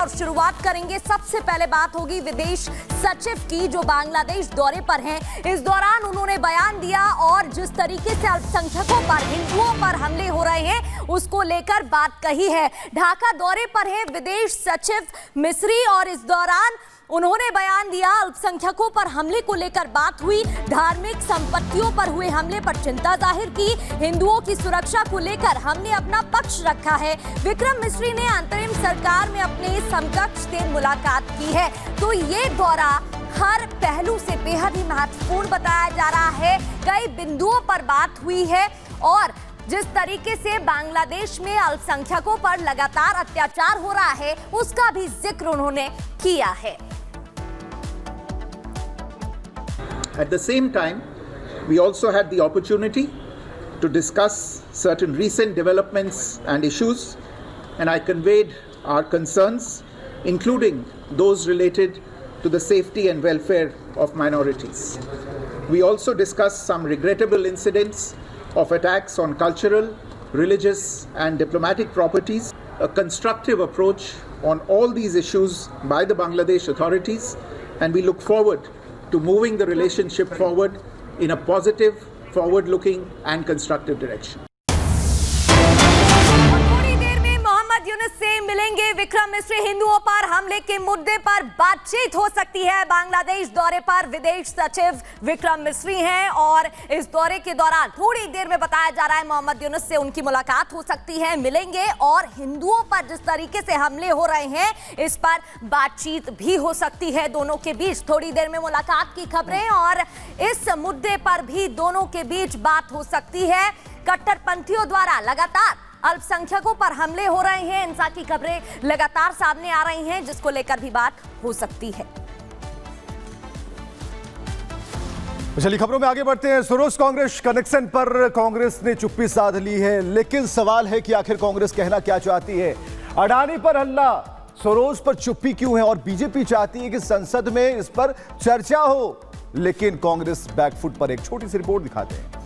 और शुरुआत करेंगे। सबसे पहले बात होगी विदेश सचिव की, जो बांग्लादेश दौरे पर हैं। इस दौरान उन्होंने बयान दिया और जिस तरीके से अल्पसंख्यकों पर, हिंदुओं पर हमले हो रहे हैं उसको लेकर बात कही है। ढाका दौरे पर है विदेश सचिव मिस्री और इस दौरान उन्होंने बयान दिया। अल्पसंख्यकों पर हमले को लेकर बात हुई, धार्मिक संपत्तियों पर हुए हमले पर चिंता जाहिर की, हिंदुओं की सुरक्षा को लेकर हमने अपना पक्ष रखा है। विक्रम मिस्री ने अंतरिम सरकार में अपने समकक्ष से मुलाकात की है। तो ये दौरा हर पहलू से बेहद ही महत्वपूर्ण बताया जा रहा है। कई बिंदुओं पर बात हुई है और जिस तरीके से बांग्लादेश में अल्पसंख्यकों पर लगातार अत्याचार हो रहा है उसका भी जिक्र उन्होंने किया है। At the same time, we also had the opportunity to discuss certain recent developments and issues, and I conveyed our concerns, including those related to the safety and welfare of minorities. We also discussed some regrettable incidents of attacks on cultural, religious, and diplomatic properties. A constructive approach on all these issues by the Bangladesh authorities, and we look forward to moving the relationship forward in a positive, forward-looking and constructive direction. थोड़ी देर में मोहम्मद यूनुस से मिलेंगे विक्रम मिस्री। हिंदुओं पर हमले के मुद्दे पर बातचीत हो सकती है। बांग्लादेश दौरे पर विदेश सचिव विक्रम मिस्री हैं और इस दौरे के दौरान थोड़ी देर में बताया जा रहा है मोहम्मद यूनुस से उनकी मुलाकात हो सकती है, मिलेंगे और हिंदुओं पर जिस तरीके से हमले हो रहे हैं इस पर बातचीत भी हो सकती है दोनों के बीच। थोड़ी देर में मुलाकात की खबरें और इस मुद्दे पर भी दोनों के बीच बात हो सकती है। कट्टरपंथियों द्वारा लगातार अल्पसंख्यकों पर हमले हो रहे हैं, हिंसा की खबरें लगातार सामने आ रही हैं जिसको लेकर भी बात हो सकती है। चलिए खबरों में आगे बढ़ते हैं। सोरोस कांग्रेस कनेक्शन पर कांग्रेस ने चुप्पी साध ली है, लेकिन सवाल है कि आखिर कांग्रेस कहना क्या चाहती है। अडानी पर हल्ला, सोरोस पर चुप्पी क्यों है और बीजेपी चाहती है कि संसद में इस पर चर्चा हो, लेकिन कांग्रेस बैकफुट पर। एक छोटी सी रिपोर्ट दिखाते हैं।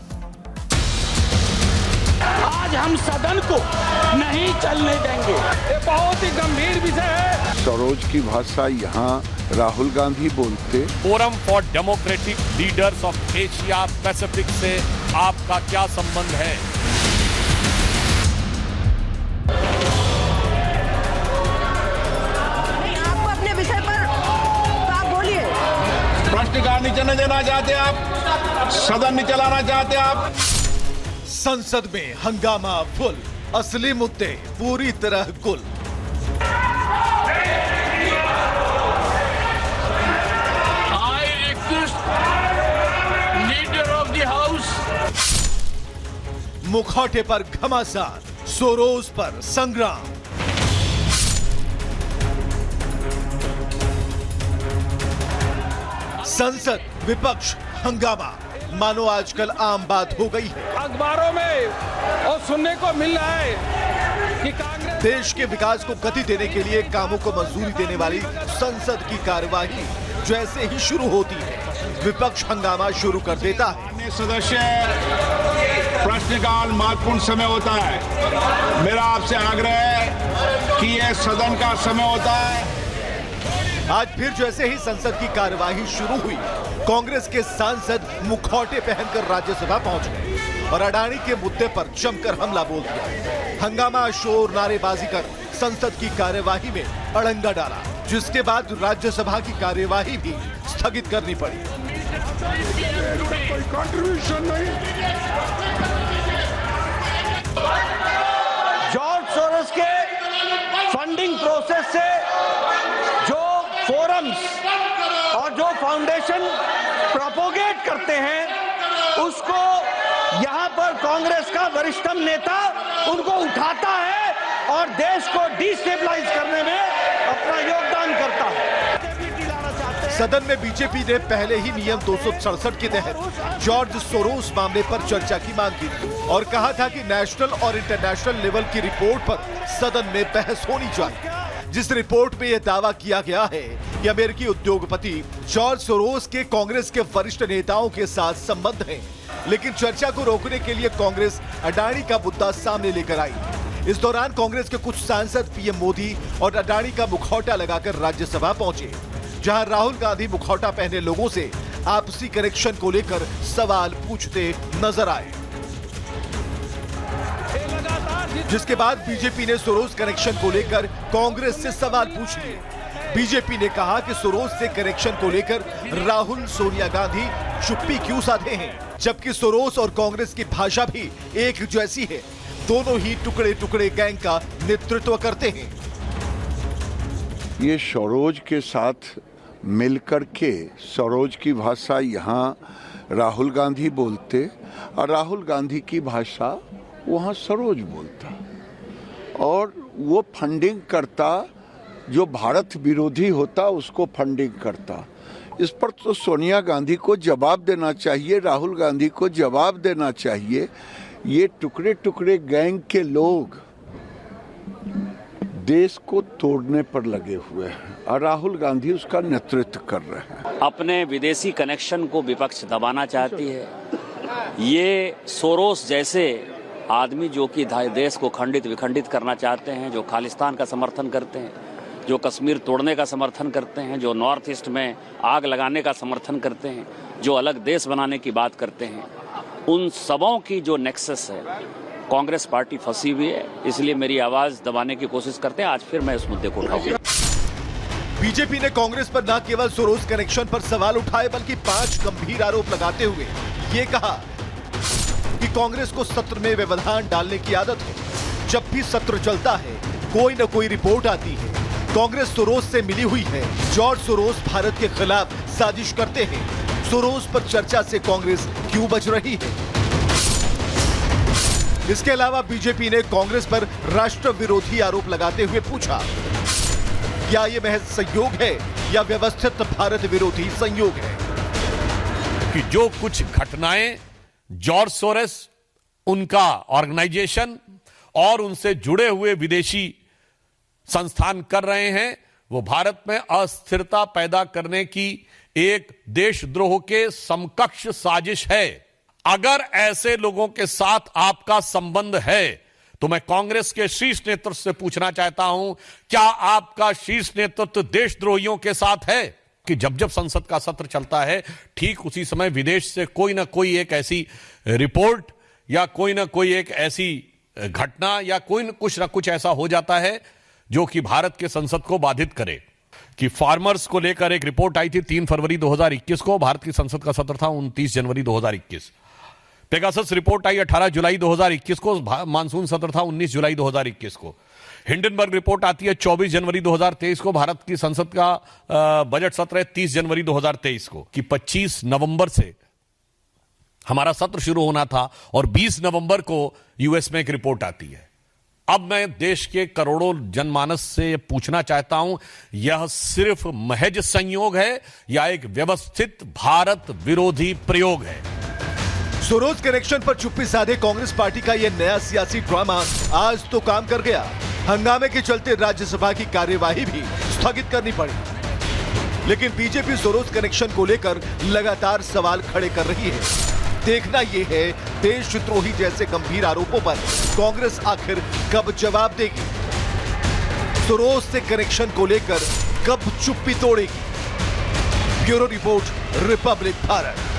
आज हम सदन को नहीं चलने देंगे, ये बहुत ही गंभीर विषय है। सरोज की भाषा यहाँ राहुल गांधी बोलते। Forum for democratic leaders of Asia Pacific से आपका क्या संबंध है? आपको अपने विषय पर तो आप बोलिए। प्रश्नकाल नहीं चलने देना चाहते आप, सदन नहीं चलाना चाहते आप। संसद में हंगामा फुल, असली मुद्दे पूरी तरह गुल। I request leader of the house. मुखौटे पर घमासान, सोरोस पर संग्राम। संसद विपक्ष हंगामा मानो आजकल आम बात हो गई है। अखबारों में और सुनने को मिल रहा है कि कांग्रेस देश के विकास को गति देने के लिए कामों को मंजूरी देने वाली संसद की कार्यवाही जैसे ही शुरू होती है, विपक्ष हंगामा शुरू कर देता है। सदस्य, प्रश्नकाल महत्वपूर्ण समय होता है। मेरा आपसे आग्रह है कि यह सदन का समय होता है। आज फिर जैसे ही संसद की कार्यवाही शुरू हुई, कांग्रेस के सांसद मुखौटे पहनकर राज्यसभा पहुंच गए और अडानी के मुद्दे पर जमकर हमला बोल दिया। हंगामा, शोर, नारेबाजी कर संसद की कार्यवाही में अड़ंगा डाला, जिसके बाद राज्यसभा की कार्यवाही भी स्थगित करनी पड़ी। कोई कंट्रीब्यूशन नहीं। जॉर्ज सोरोस के फंडिंग प्रोसेस से जो फोरम्स और जो फाउंडेशन प्रोपोगेट करते हैं उसको यहां पर कांग्रेस का वरिष्ठतम नेता उनको उठाता है और देश को डिस्टेबलाइज करने में अपना योगदान करता है। सदन में बीजेपी ने पहले ही नियम 267 के तहत जॉर्ज सोरोस मामले पर चर्चा की मांग की थी और कहा था कि नेशनल और इंटरनेशनल लेवल की रिपोर्ट पर सदन में बहस होनी चाहिए, जिस रिपोर्ट में यह दावा किया गया है कि अमेरिकी उद्योगपति जॉर्ज सोरोस के कांग्रेस के वरिष्ठ नेताओं के साथ संबंध हैं। लेकिन चर्चा को रोकने के लिए कांग्रेस अडानी का मुद्दा सामने लेकर आई। इस दौरान कांग्रेस के कुछ सांसद पीएम मोदी और अडानी का मुखौटा लगाकर राज्यसभा पहुंचे, जहां राहुल गांधी मुखौटा पहने लोगों से आपसी कनेक्शन को लेकर सवाल पूछते नजर आए, जिसके बाद बीजेपी ने सोरोस कनेक्शन को लेकर कांग्रेस से सवाल पूछ लिए। बीजेपी ने कहा कि सोरोस से कनेक्शन को लेकर राहुल सोनिया गांधी चुप्पी क्यों साधे हैं, जबकि सोरोस और कांग्रेस की भाषा भी एक जैसी है। दोनों ही टुकड़े टुकड़े गैंग का नेतृत्व करते हैं। ये सरोज के साथ मिलकर के सरोज की भाषा यहाँ राहुल गांधी बोलते और राहुल गांधी की भाषा वहाँ सरोज बोलता, और वो फंडिंग करता, जो भारत विरोधी होता उसको फंडिंग करता। इस पर तो सोनिया गांधी को जवाब देना चाहिए, राहुल गांधी को जवाब देना चाहिए। ये टुकड़े टुकड़े गैंग के लोग देश को तोड़ने पर लगे हुए हैं और राहुल गांधी उसका नेतृत्व कर रहे हैं। अपने विदेशी कनेक्शन को विपक्ष दबाना चाहती है। ये सोरोस जैसे आदमी जो कि देश को खंडित विखंडित करना चाहते हैं, जो खालिस्तान का समर्थन करते हैं, जो कश्मीर तोड़ने का समर्थन करते हैं, जो नॉर्थ ईस्ट में आग लगाने का समर्थन करते हैं, जो अलग देश बनाने की बात करते हैं, उन सबों की जो नेक्सस है, कांग्रेस पार्टी फंसी हुई है। इसलिए मेरी आवाज दबाने की कोशिश करते हैं। आज फिर मैं इस मुद्दे को उठाऊंगा। बीजेपी ने कांग्रेस पर न केवल सोरोस कनेक्शन पर सवाल उठाए, बल्कि 5 गंभीर आरोप लगाते हुए ये कहा कि कांग्रेस को सत्र में व्यवधान डालने की आदत है। जब भी सत्र चलता है, कोई न कोई रिपोर्ट आती है, कांग्रेस सोरोस से मिली हुई है। जॉर्ज सोरोस भारत के खिलाफ साजिश करते हैं। सोरोस पर चर्चा से कांग्रेस क्यों बच रही है? इसके अलावा बीजेपी ने कांग्रेस पर राष्ट्र विरोधी आरोप लगाते हुए पूछा, क्या यह महज संयोग है या व्यवस्थित भारत विरोधी संयोग है? कि जो कुछ घटनाएं जॉर्ज सोरोस, उनका ऑर्गेनाइजेशन और उनसे जुड़े हुए विदेशी संस्थान कर रहे हैं, वो भारत में अस्थिरता पैदा करने की एक देशद्रोह के समकक्ष साजिश है। अगर ऐसे लोगों के साथ आपका संबंध है तो मैं कांग्रेस के शीर्ष नेतृत्व से पूछना चाहता हूं, क्या आपका शीर्ष नेतृत्व देशद्रोहियों के साथ है? कि जब जब संसद का सत्र चलता है, ठीक उसी समय विदेश से कोई ना कोई एक ऐसी रिपोर्ट या कोई ना कोई एक ऐसी घटना या कुछ ना कुछ ऐसा हो जाता है जो कि भारत के संसद को बाधित करे। कि फार्मर्स को लेकर एक रिपोर्ट आई थी 3 फरवरी 2021 को, भारत की संसद का सत्र था 29 जनवरी 2021। पेगासस रिपोर्ट आई 18 जुलाई 2021 को, मानसून सत्र था 19 जुलाई 2021 को। हिंडनबर्ग रिपोर्ट आती है 24 जनवरी 2023 को, भारत की संसद का बजट सत्र है 30 जनवरी 2023 को। कि 25 नवंबर से हमारा सत्र शुरू होना था और 20 नवंबर को यूएस में एक रिपोर्ट आती है। अब मैं देश के करोड़ों जनमानस से पूछना चाहता हूं, यह सिर्फ महज संयोग है या एक व्यवस्थित भारत विरोधी प्रयोग है? सोरोस कनेक्शन पर चुप्पी साधे कांग्रेस पार्टी का यह नया सियासी ड्रामा आज तो काम कर गया। हंगामे के चलते राज्यसभा की कार्यवाही भी स्थगित करनी पड़ी। लेकिन बीजेपी सोरोस कनेक्शन को लेकर लगातार सवाल खड़े कर रही है। देखना यह है, देशद्रोही जैसे गंभीर आरोपों पर कांग्रेस आखिर कब जवाब देगी? सोरोस से कनेक्शन को लेकर कब चुप्पी तोड़ेगी? Bureau report, republic Bharat.